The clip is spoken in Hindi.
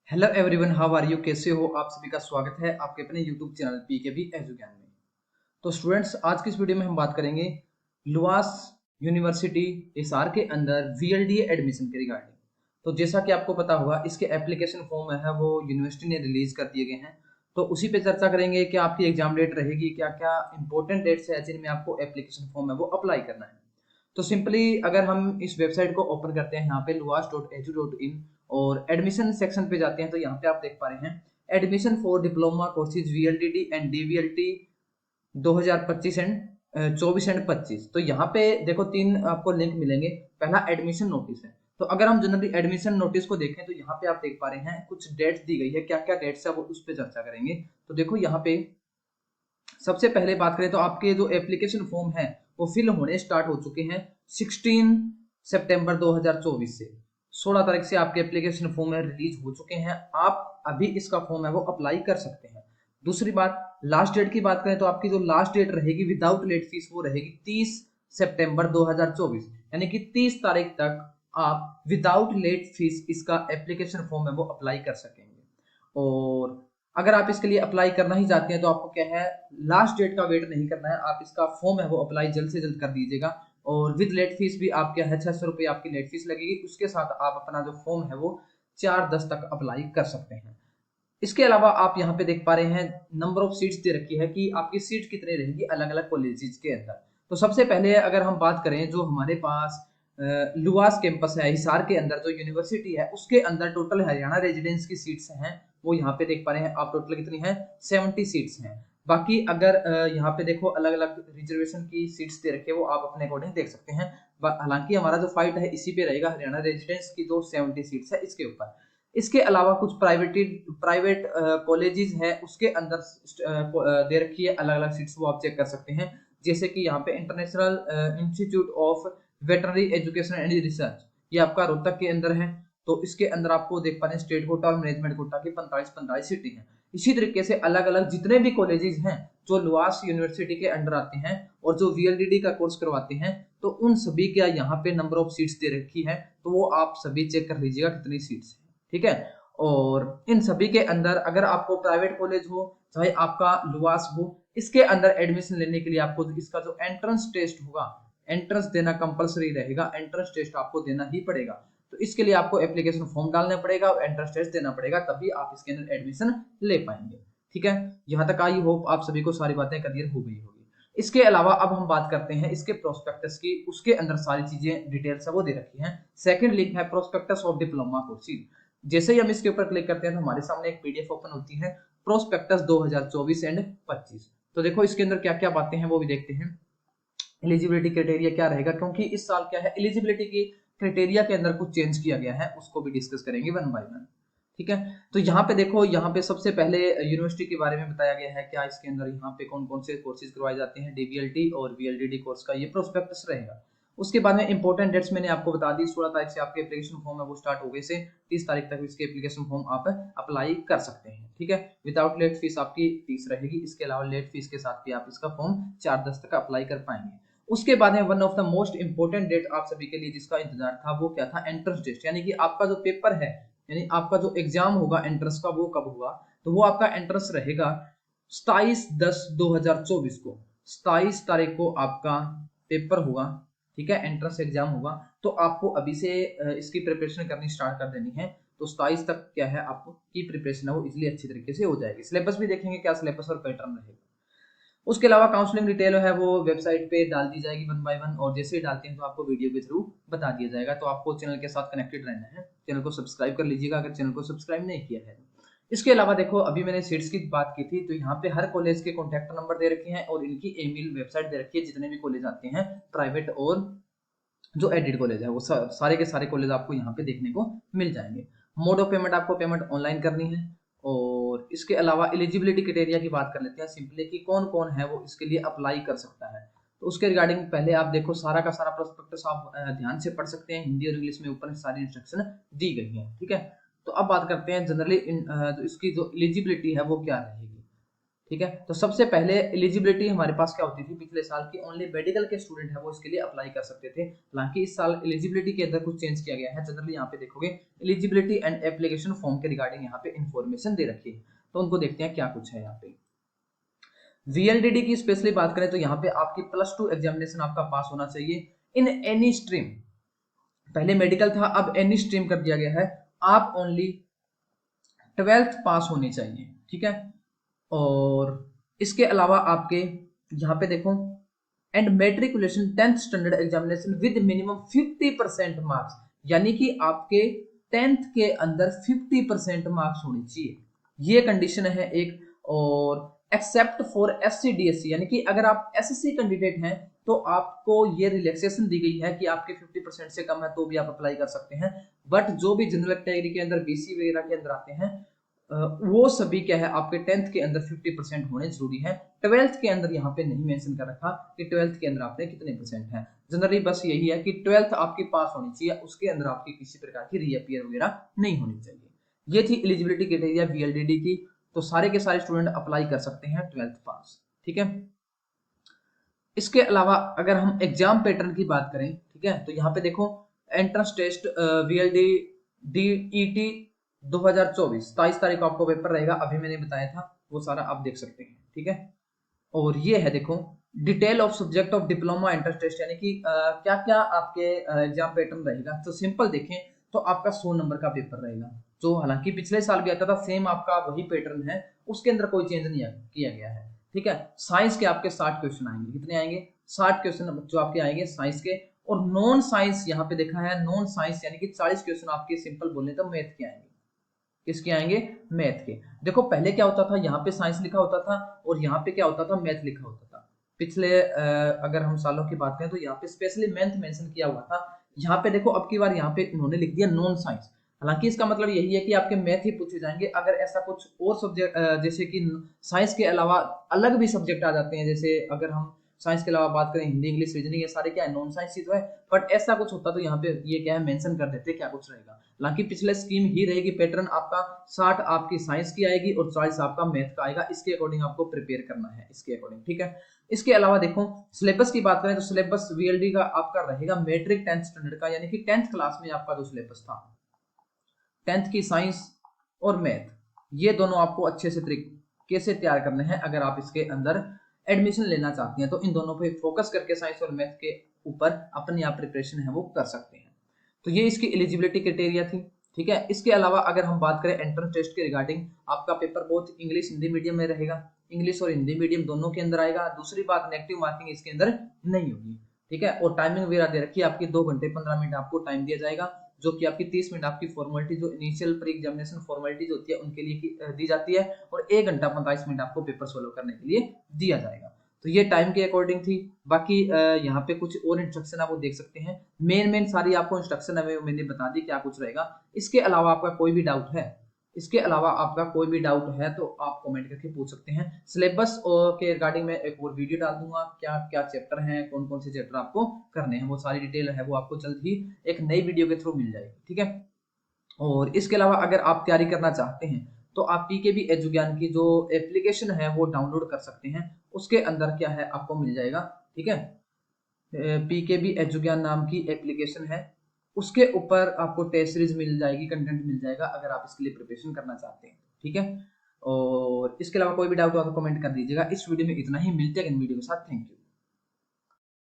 Hello everyone, how are you? कैसे हो आप सभी का स्वागत है आपके अपने यूट्यूब चैनल पीकेबी एजुज्ञान में। तो स्टूडेंट्स, आज की इस वीडियो में हम बात करेंगे लुआस यूनिवर्सिटी हिसार के अंदर वीएलडीए एडमिशन के रिगार्डिंग। तो जैसा कि आपको पता होगा, इसके एप्लीकेशन फॉर्म है वो यूनिवर्सिटी ने रिलीज कर दिए गए हैं। तो उसी पे चर्चा करेंगे कि आपकी एग्जाम डेट रहेगी, क्या क्या इंपॉर्टेंट डेट्स है जिनमें आपको एप्लीकेशन फॉर्म है वो अप्लाई करना है। तो सिंपली अगर हम इस वेबसाइट को ओपन करते हैं यहाँ पे luas.edu.in और एडमिशन सेक्शन पे जाते हैं, तो यहाँ पे आप देख पा रहे हैं admission for diploma courses VLDD and DVLT 2025 and 24 and 25। तो यहाँ पे देखो तीन आपको लिंक मिलेंगे। पहला एडमिशन नोटिस है। तो अगर हम जनरली एडमिशन नोटिस को देखें तो यहाँ पे आप देख पा रहे हैं कुछ डेट्स दी गई है, क्या क्या डेट्स है वो उस पर चर्चा करेंगे। तो देखो यहाँ पे सबसे पहले बात करें तो आपके जो एप्लीकेशन फॉर्म है वो फिल होने स्टार्ट हो चुके हैं 16 सितंबर 2024 से। 16 तारीख से आपके एप्लीकेशन फॉर्म है रिलीज हो चुके हैं। आप अभी इसका फॉर्म है वो अप्लाई कर सकते हैं। दूसरी बात, लास्ट डेट की बात करें तो आपकी जो लास्ट डेट रहेगी विदाउट लेट फीस वो रहेगी 30 सितंबर 2024, यानी कि 30 तारीख तक आप विदाउट लेट फीस इसका एप्लीकेशन फॉर्म है वो अप्लाई कर सकेंगे। और अगर आप इसके लिए अप्लाई करना ही चाहते हैं तो आपको क्या है, लास्ट डेट का वेट नहीं करना है, आप इसका फॉर्म है वो अप्लाई जल्द से जल्द कर दीजिएगा। और विद लेट फीस भी आप क्या है 600 रुपये आपकी लेट फीस लगेगी। उसके साथ आप अपना जो फॉर्म है वो 4/10 तक अप्लाई कर सकते हैं। इसके अलावा आप यहाँ पे देख पा रहे हैं नंबर ऑफ सीट्स दे रखी है कि आपकी सीट कितनी रहेगी अलग अलग कॉलेजेस के अंदर। तो सबसे पहले अगर हम बात करें जो हमारे पास लुआस कैंपस है हिसार के अंदर जो यूनिवर्सिटी है उसके अंदर टोटल हरियाणा रेजिडेंस की सीट्स हैं वो यहाँ पे देख पा रहे हैं आप, टोटल कितनी है 70 सीट्स हैं। बाकी अगर यहाँ पे देखो अलग अलग रिजर्वेशन की सीट्स दे रखे वो आप अपने अकॉर्डिंग देख सकते हैं। हालांकि हमारा जो फाइट है इसी पे रहेगा, हरियाणा रेजिडेंस की जो 70 सीट्स है इसके ऊपर। इसके अलावा कुछ प्राइवेट कॉलेजेस है उसके अंदर दे रखी है अलग अलग सीट्स, वो आप चेक कर सकते हैं। जैसे कि यहाँ पे international institute of veterinary education and research, ये आपका रोहतक के अंदर है। तो इसके अंदर आपको देख पा रहे हैं स्टेट कोटा और मैनेजमेंट कोटा की 45 सीटें हैं। इसी तरीके से अलग अलग जितने भी कॉलेजेस हैं जो लुआस यूनिवर्सिटी के अंडर आते हैं और जो वीएलडीडी का कोर्स करवाते हैं, तो उन सभी का यहाँ पे नंबर ऑफ सीट्स दे रखी है। तो वो आप सभी चेक कर लीजिएगा कितनी सीट्स है, ठीक है। और इन सभी के अंदर अगर आपको प्राइवेट कॉलेज हो चाहे आपका लुआस हो, इसके अंदर एडमिशन लेने के लिए आपको इसका जो एंट्रेंस टेस्ट होगा, एंट्रेंस देना कंपलसरी रहेगा। एंट्रेंस टेस्ट आपको देना ही पड़ेगा। तो इसके लिए आपको एप्लीकेशन फॉर्म डालना पड़ेगा और एंट्रेंस टेस्ट देना पड़ेगा, तभी आप इसके अंदर एडमिशन ले पाएंगे, ठीक है। यहाँ तक आई होप आप सभी को सारी बातें क्लियर हो गई होगी। इसके अलावा अब हम बात करते हैं इसके प्रोस्पेक्टस की। उसके अंदर सारी चीजें डिटेल्स है वो दे रखी हैं। सेकंड लिंक है प्रोस्पेक्टस ऑफ डिप्लोमा कोर्सेज। जैसे ही हम इसके ऊपर क्लिक करते हैं तो हमारे सामने एक पीडीएफ ओपन होती है, प्रोस्पेक्टस 2024 एंड 25। तो देखो इसके अंदर क्या क्या बातें हैं वो भी देखते हैं। एलिजिबिलिटी क्राइटेरिया क्या रहेगा, क्योंकि इस साल क्या है एलिजिबिलिटी की क्राइटेरिया के अंदर कुछ चेंज किया गया है, उसको भी डिस्कस करेंगे वन बाय वन, ठीक है। तो यहाँ पे देखो, यहाँ पे सबसे पहले यूनिवर्सिटी के बारे में बताया गया है, क्या इसके अंदर यहाँ पे कौन कौन से कोर्सेज करवाए जाते हैं, डीवीएलटी और वीएलडीडी कोर्स का ये प्रोस्पेक्टस रहेगा। उसके बाद में इंपॉर्टेंट डेट्स मैंने आपको बता दी, 16 तारीख से आपके एप्लीकेशन फॉर्म है वो स्टार्ट हो गए से 30 तारीख तक इसके एप्लीकेशन फॉर्म आप अप्लाई कर सकते हैं, ठीक है। विदाउट लेट फीस आपकी फीस रहेगी। इसके अलावा लेट फीस के साथ भी आप इसका फॉर्म 4/10 तक अप्लाई कर पाएंगे। उसके बाद में one of the most important date आप सभी के लिए जिसका इंतजार था वो क्या था, एंट्रेंस टेस्ट, यानी कि आपका जो पेपर है, यानी आपका जो एग्जाम होगा एंट्रेंस का वो कब होगा। तो वो आपका एंट्रेंस रहेगा 27/10/2024 को। 27 तारीख को आपका पेपर होगा, ठीक है, एंट्रेंस एग्जाम होगा। तो आपको अभी से इसकी प्रिपरेशन करनी स्टार्ट कर देनी है। तो 27 तक क्या है आपको की प्रिपरेशन है वो इजिली अच्छी तरीके से हो जाएगी। सिलेबस भी देखेंगे क्या सिलेबस और पैटर्न रहेगा। उसके अलावा काउंसलिंग डिटेल है वो वेबसाइट पे डाल दी जाएगी वन बाय वन, और जैसे ही डालते हैं तो आपको वीडियो के थ्रू बता दिया जाएगा। तो आपको चैनल के साथ कनेक्टेड रहना है, चैनल को सब्सक्राइब कर लीजिएगा अगर चैनल को सब्सक्राइब नहीं किया है। इसके अलावा देखो अभी मैंने सीट्स की बात की थी, तो यहाँ पे हर कॉलेज के कॉन्टैक्ट नंबर दे रखे हैं और इनकी ईमेल वेबसाइट दे रखी है। जितने भी कॉलेज आते हैं प्राइवेट और जो एडेड कॉलेज है वो सारे के सारे कॉलेज आपको यहाँ पे देखने को मिल जाएंगे। मोड ऑफ पेमेंट आपको पेमेंट ऑनलाइन करनी है। और इसके अलावा एलिजिबिलिटी क्राइटेरिया की बात कर लेते हैं सिंपली कि कौन कौन है वो इसके लिए अप्लाई कर सकता है। तो उसके रिगार्डिंग पहले आप देखो सारा का सारा प्रोस्पेक्टस आप ध्यान से पढ़ सकते हैं, हिंदी और इंग्लिश में ऊपर सारी इंस्ट्रक्शन दी गई है, ठीक है। तो अब बात करते हैं जनरली इसकी जो एलिजिबिलिटी है वो क्या रहेगी। ठीक है। तो सबसे पहले एलिजिबिलिटी हमारे पास क्या होती थी पिछले साल की, ओनली मेडिकल के स्टूडेंट है वो इसके लिए अप्लाई कर सकते थे। हालांकि इस साल एलिजिबिलिटी के अंदर कुछ चेंज किया गया है। जनरली यहाँ पे देखोगे एलिजिबिलिटी एंड एप्लीकेशन फॉर्म के रिगार्डिंग यहाँ पे इंफॉर्मेशन दे रखी है, तो उनको देखते हैं क्या कुछ है यहाँ पे। वीएलडीडी की स्पेशली बात करें तो यहाँ पे आपकी +2 एग्जामिनेशन आपका पास होना चाहिए इन एनी स्ट्रीम। पहले मेडिकल था, अब एनी स्ट्रीम कर दिया गया है। आप ओनली 12th पास होनी चाहिए, ठीक है। और इसके अलावा आपके यहाँ पे देखो and matriculation 10th standard examination with minimum 50% marks, यानी कि आपके 10th के अंदर 50% मार्क्स होने चाहिए, ये कंडीशन है एक। और एक्सेप्ट फॉर एससी डीएससी, यानी कि अगर आप एसएससी कैंडिडेट हैं तो आपको ये रिलैक्सेशन दी गई है कि आपके 50% से कम है तो भी आप अप्लाई कर सकते हैं। बट जो भी जनरल कैटेगरी के अंदर बीसी वगैरह के अंदर आते हैं वो सभी क्या है आपके 10th के अंदर 50% होने जरूरी है। 12th के अंदर यहाँ पे नहीं मेंशन कर रखा कि 12th के अंदर आपने कितने परसेंट है। जनरली बस यही है कि 12th आपकी पास होनी चाहिए, उसके अंदर आपकी किसी प्रकार की रीअपियर वगैरह नहीं होनी चाहिए। ये थी एलिजिबिलिटी क्राइटेरिया वीएलडीडी की। तो सारे के सारे स्टूडेंट अप्लाई कर सकते हैं 12th पास, ठीक है। इसके अलावा अगर हम एग्जाम पैटर्न की बात करें, ठीक है, तो यहाँ पे देखो एंट्रेंस टेस्ट वीएलडी डीईटी 2024 23 तारीख को आपको पेपर रहेगा, अभी मैंने बताया था वो सारा आप देख सकते हैं, ठीक है। और ये है देखो detail of subject of diploma entrance test, यानी कि क्या क्या आपके एग्जाम पैटर्न रहेगा। तो सिंपल देखें तो आपका 100 नंबर का पेपर रहेगा, जो हालांकि पिछले साल भी आता था, सेम आपका वही पैटर्न है, उसके अंदर कोई चेंज नहीं किया गया है, ठीक है। साइंस के आपके 60 क्वेश्चन आएंगे, कितने आएंगे 60 क्वेश्चन जो आपके आएंगे साइंस के। और नॉन साइंस यहाँ पे देखा है, नॉन साइंस यानी कि 40 क्वेश्चन आपके सिंपल बोलने तो मैथ के आएंगे। किसके आएंगे, मैथ के। देखो पहले क्या होता था, यहाँ पे साइंस लिखा होता था और यहाँ पे क्या होता था, मैथ लिखा होता था। पिछले अगर हम सालों की बात करें तो यहाँ पे स्पेशली मैथ मेंशन किया हुआ था। यहाँ पे देखो अब की बार यहाँ पे इन्होंने लिख दिया नॉन साइंस। हालांकि इसका मतलब यही है कि आपके मैथ ही पूछे जाएंगे। अगर ऐसा कुछ और सब्जेक्ट जैसे कि साइंस के अलावा अलग भी सब्जेक्ट आ जाते हैं, जैसे अगर हम साइंस के अलावा बात करें हिंदी इंग्लिश रीजनिंग, ये सारे क्या है नॉन साइंस ही तो है। बट ऐसा कुछ होता तो यहाँ पे ये क्या है मेंशन कर देते क्या कुछ रहेगा। हालांकि पिछले स्कीम ही रहेगी, पैटर्न आपका 60 आपकी साइंस की आएगी और 40 आपका मैथ का आएगा। इसके अकॉर्डिंग आपको प्रिपेयर करना है, इसके अकॉर्डिंग, ठीक है। इसके अलावा देखो सिलेबस की बात करें तो सिलेबस वीएलडी का आपका रहेगा मेट्रिक 10th स्टैंडर्ड का, यानी कि 10th क्लास में आपका जो सिलेबस था 10th की साइंस और मैथ, ये दोनों आपको अच्छे से तरीके से तैयार करने हैं। अगर आप इसके अंदर एडमिशन लेना चाहती हैं तो इन दोनों पे फोकस करके साइंस और मैथ के ऊपर अपनी आप प्रिपरेशन है वो कर सकते हैं। तो ये इसकी एलिजिबिलिटी क्राइटेरिया थी, ठीक है। इसके अलावा अगर हम बात करें एंट्रेंस टेस्ट के रिगार्डिंग, आपका पेपर बहुत इंग्लिश हिंदी मीडियम में रहेगा, इंग्लिश और हिंदी मीडियम दोनों के अंदर आएगा। दूसरी बात नेगेटिव मार्किंग इसके अंदर नहीं होगी, ठीक है। और टाइमिंग वगैरह दे रखी है आपकी 2 घंटे 15 मिनट आपको टाइम दिया जाएगा, जो कि आपकी 30 मिनट आपकी फॉर्मेलिटी जो इनिशियल प्री एग्जामिनेशन फॉर्मेलिटी होती है उनके लिए दी जाती है, और 1 घंटा 45 मिनट आपको पेपर सोल्व करने के लिए दिया जाएगा। तो ये टाइम के अकॉर्डिंग थी। बाकी यहाँ पे कुछ और इंस्ट्रक्शन आप वो देख सकते हैं, मेन सारी आपको इंस्ट्रक्शन है मैंने बता दी क्या कुछ रहेगा। इसके अलावा आपका कोई भी डाउट है, इसके अलावा आपका कोई भी डाउट है तो आप कमेंट करके पूछ सकते हैं। सिलेबस के रिगार्डिंग में एक और वीडियो डाल दूंगा, क्या क्या चैप्टर हैं, कौन कौन से चैप्टर आपको करने हैं, वो सारी डिटेल है वो आपको जल्द ही एक नई वीडियो के थ्रू मिल जाएगी, ठीक है। और इसके अलावा अगर आप तैयारी करना चाहते हैं तो आप पीकेबी एजुज्ञान की जो एप्लीकेशन है वो डाउनलोड कर सकते हैं। उसके अंदर क्या है आपको मिल जाएगा, ठीक है, पीकेबी एजुज्ञान नाम की एप्लीकेशन है, उसके ऊपर आपको टेस्ट सीरीज मिल जाएगी, कंटेंट मिल जाएगा अगर आप इसके लिए प्रिपरेशन करना चाहते हैं, ठीक है। और इसके अलावा कोई भी डाउट हो तो कमेंट कर दीजिएगा। इस वीडियो में इतना ही, मिलते हैं वीडियो के साथ, थैंक यू।